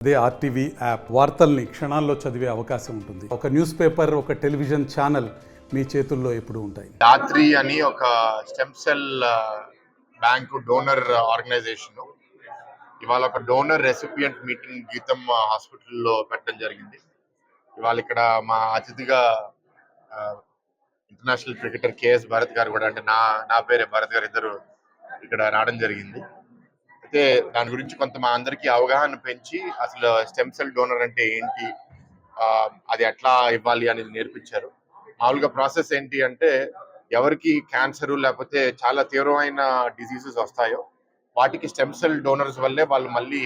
అదే RTV app వార్తల్ని క్షణాల్లో చదివే అవకాశం ఉంటుంది. ఒక న్యూస్ పేపర్, ఒక టెలివిజన్ ఛానల్ మీ చేతుల్లో ఎప్పుడూ ఉంటాయి. దాత్రి అని ఒక stem cell bank donor organization ఇవాళ ఒక డోనర్ రెసిపియంట్ మీటింగ్ గీతం హాస్పిటల్లో పెట్టడం జరిగింది. ఇవాళ ఇక్కడ మా అతిథిగా ఇంటర్నేషనల్ క్రికెటర్ కేఎస్ భరత్ గారు కూడా, అంటే నా పేరే భరత్ గారు, ఇద్దరు ఇక్కడ రావడం జరిగింది. అయితే దాని గురించి కొంత మా అందరికీ అవగాహన పెంచి అసలు స్టెమ్ సెల్ డోనర్ అంటే ఏంటి, అది ఎట్లా ఇవ్వాలి అనేది నేర్పించారు. మామూలుగా ప్రాసెస్ ఏంటి అంటే, ఎవరికి క్యాన్సర్ లేకపోతే చాలా తీవ్రమైన డిసీజెస్ వస్తాయో వాటికి స్టెమ్ సెల్ డోనర్స్ వల్లే వాళ్ళు మళ్ళీ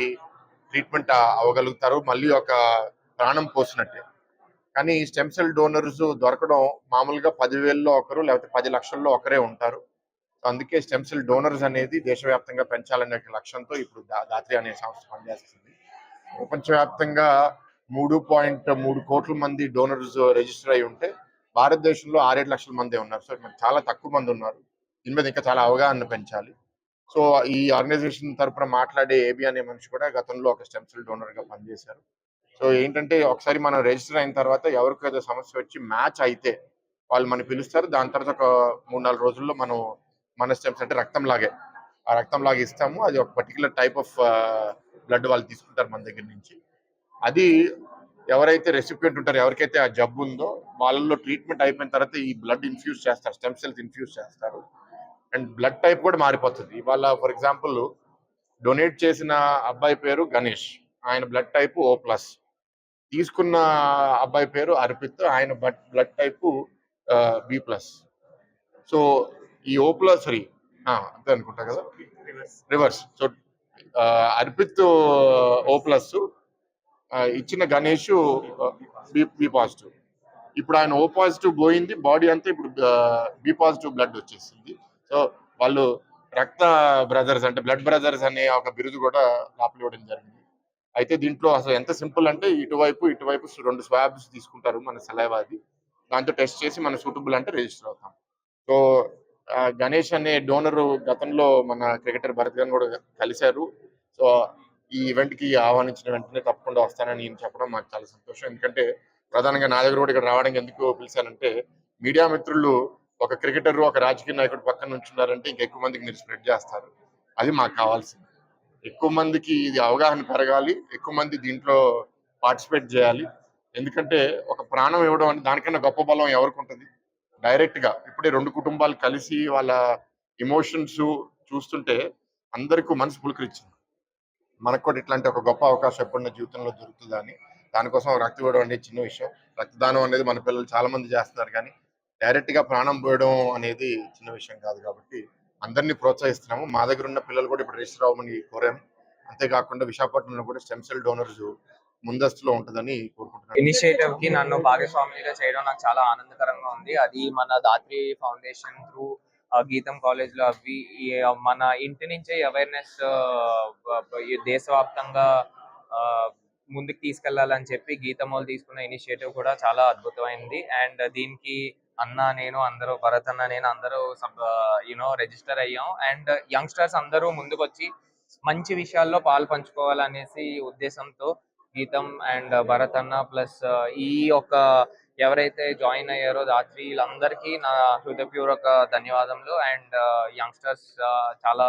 ట్రీట్మెంట్ అవ్వగలుగుతారు, మళ్ళీ ఒక ప్రాణం పోసినట్టే. కానీ స్టెమ్ సెల్ డోనర్స్ దొరకడం మామూలుగా 10,000లో ఒకరు లేకపోతే 10 లక్షల్లో ఒకరే ఉంటారు. అందుకే స్టెమ్ సెల్ డోనర్స్ అనేది దేశవ్యాప్తంగా పెంచాలనే లక్ష్యంతో ఇప్పుడు దాత్రి అనే సంస్థ పనిచేస్తుంది. ప్రపంచవ్యాప్తంగా 3.3 కోట్ల మంది డోనర్స్ రిజిస్టర్ అయి ఉంటే భారతదేశంలో 6-7 లక్షల మంది ఉన్నారు. సో చాలా తక్కువ మంది ఉన్నారు. దీని మీద ఇంకా చాలా అవగాహన పెంచాలి. సో ఈ ఆర్గనైజేషన్ తరఫున మాట్లాడే ఏబి అనే మనిషి కూడా గతంలో ఒక స్టెమ్ సెల్ డోనర్ గా పనిచేశారు. సో ఏంటంటే, ఒకసారి మనం రిజిస్టర్ అయిన తర్వాత ఎవరికి ఏదో సమస్య వచ్చి మ్యాచ్ అయితే వాళ్ళు మనం పిలుస్తారు. దాని తర్వాత ఒక 3-4 రోజుల్లో మనం మన స్టెమ్స్ అంటే రక్తం లాగే ఇస్తాము. అది ఒక పర్టికులర్ టైప్ ఆఫ్ బ్లడ్ వాళ్ళు తీసుకుంటారు మన దగ్గర నుంచి. అది ఎవరైతే రెసిపియంట్ ఉంటారో, ఎవరికైతే ఆ జబ్బు ఉందో వాళ్ళలో ట్రీట్మెంట్ అయిపోయిన తర్వాత ఈ బ్లడ్ ఇన్ఫ్యూజ్ చేస్తారు, స్టెమ్ సెల్స్ ఇన్ఫ్యూజ్ చేస్తారు. అండ్ బ్లడ్ టైప్ కూడా మారిపోతుంది. ఇవాళ ఫర్ ఎగ్జాంపుల్ డొనేట్ చేసిన అబ్బాయి పేరు గణేష్, ఆయన బ్లడ్ టైప్ O+. తీసుకున్న అబ్బాయి పేరు అర్పిత్, ఆయన బ్లడ్ టైప్ B+. సో ఈ O+ అంతే అనుకుంటా కదా, రివర్స్. సో అర్పిత్ O+, ఇచ్చిన గణేష్ B+. ఇప్పుడు ఆయన O+ పోయింది, బాడీ అంతా ఇప్పుడు B+ బ్లడ్ వచ్చేసింది. సో వాళ్ళు రక్త బ్రదర్స్, అంటే బ్లడ్ బ్రదర్స్ అనే ఒక బిరుదు కూడా ఇవ్వడం జరిగింది. అయితే దీంట్లో అసలు ఎంత సింపుల్ అంటే, ఇటువైపు 2 స్వాబ్స్ తీసుకుంటారు మన సలైవాది. దాంతో టెస్ట్ చేసి మన సూటబుల్ అంటే రిజిస్టర్ అవుతాం. సో గణేష్ అనే డోనర్ గతంలో మన క్రికెటర్ భరత్ గారిని కూడా కలిశారు. సో ఈ ఈవెంట్ కి ఆహ్వానించిన వెంటనే తప్పకుండా వస్తానని నేను చెప్పడం మాకు చాలా సంతోషం. ఎందుకంటే ప్రధానంగా నా దగ్గర కూడా ఇక్కడ రావడానికి ఎందుకు పిలిచానంటే, మీడియా మిత్రులు ఒక క్రికెటర్, ఒక రాజకీయ నాయకుడు పక్కన నుంచున్నారంటే ఇంకెక్కువ మందికి మీరు స్ప్రెడ్ చేస్తారు. అది మాకు కావాల్సింది. ఎక్కువ మందికి ఇది అవగాహన పెరగాలి, ఎక్కువ మంది దీంట్లో పార్టిసిపేట్ చేయాలి. ఎందుకంటే ఒక ప్రాణం ఇవ్వడం అంటే దానికన్నా గొప్ప బలం ఎవరికి ఉంటుంది? డైరెక్ట్ గా ఇప్పుడే 2 కుటుంబాలు కలిసి వాళ్ళ ఇమోషన్స్ చూస్తుంటే అందరికీ మనసు పులకరించింది. మనకు కూడా ఇట్లాంటి ఒక గొప్ప అవకాశం ఎప్పుడన్నా జీవితంలో దొరుకుతుందని, దానికోసం రక్తం ఇవ్వడం అనేది చిన్న విషయం. రక్తదానం అనేది మన పిల్లలు చాలా మంది చేస్తున్నారు, కానీ డైరెక్ట్ గా ప్రాణం పోయడం అనేది చిన్న విషయం కాదు. కాబట్టి అందరినీ ప్రోత్సహిస్తున్నాము. మా దగ్గర ఉన్న పిల్లలు కూడా ఇప్పుడు రిజిస్టర్ అవ్వమని కోరాము. అంతేకాకుండా విశాఖపట్నంలో కూడా స్టెమ్ సెల్ డోనర్స్ ముందస్తులో ఉంటుందని కోరుకుంటున్నాను. ఇనిషియేటివ్ కి నన్ను భాగస్వామిగా చేయడం నాకు చాలా ఆనందకరంగా ఉంది. అది మన దాత్రి ఫౌండేషన్ త్రూ గీతం కాలేజ్ లో అవి మన ఇంటి నుంచే అవేర్నెస్ దేశవ్యాప్తంగా ముందుకు తీసుకెళ్లాలని చెప్పి గీతం వాళ్ళు తీసుకున్న ఇనిషియేటివ్ కూడా చాలా అద్భుతమైంది. అండ్ దీనికి నేను అందరూ, భరత్ అన్న నేను అందరూ రిజిస్టర్ అయ్యాం. అండ్ యంగ్స్టర్స్ అందరూ ముందుకొచ్చి మంచి విషయాల్లో పాలు పంచుకోవాలనేసి ఉద్దేశంతో గీతం అండ్ భరత్ అన్న ప్లస్ ఈ యొక్క ఎవరైతే జాయిన్ అయ్యారో దాత్రి, వీళ్ళందరికీ నా హృదయపూర్వక ధన్యవాదములు. అండ్ యంగ్స్టర్స్ చాలా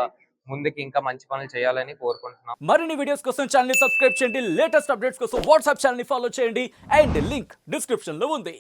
ముందుకి ఇంకా మంచి పనులు చేయాలని కోరుకుంటున్నాం. మరిన్ని వీడియోస్ కోసం ఛానల్ ని సబ్స్క్రైబ్ చేయండి, లేటెస్ట్ అప్డేట్స్ కోసం వాట్సాప్ ఛానల్ ని ఫాలో చేయండి, అండ్ లింక్ డిస్క్రిప్షన్ లో ఉంది.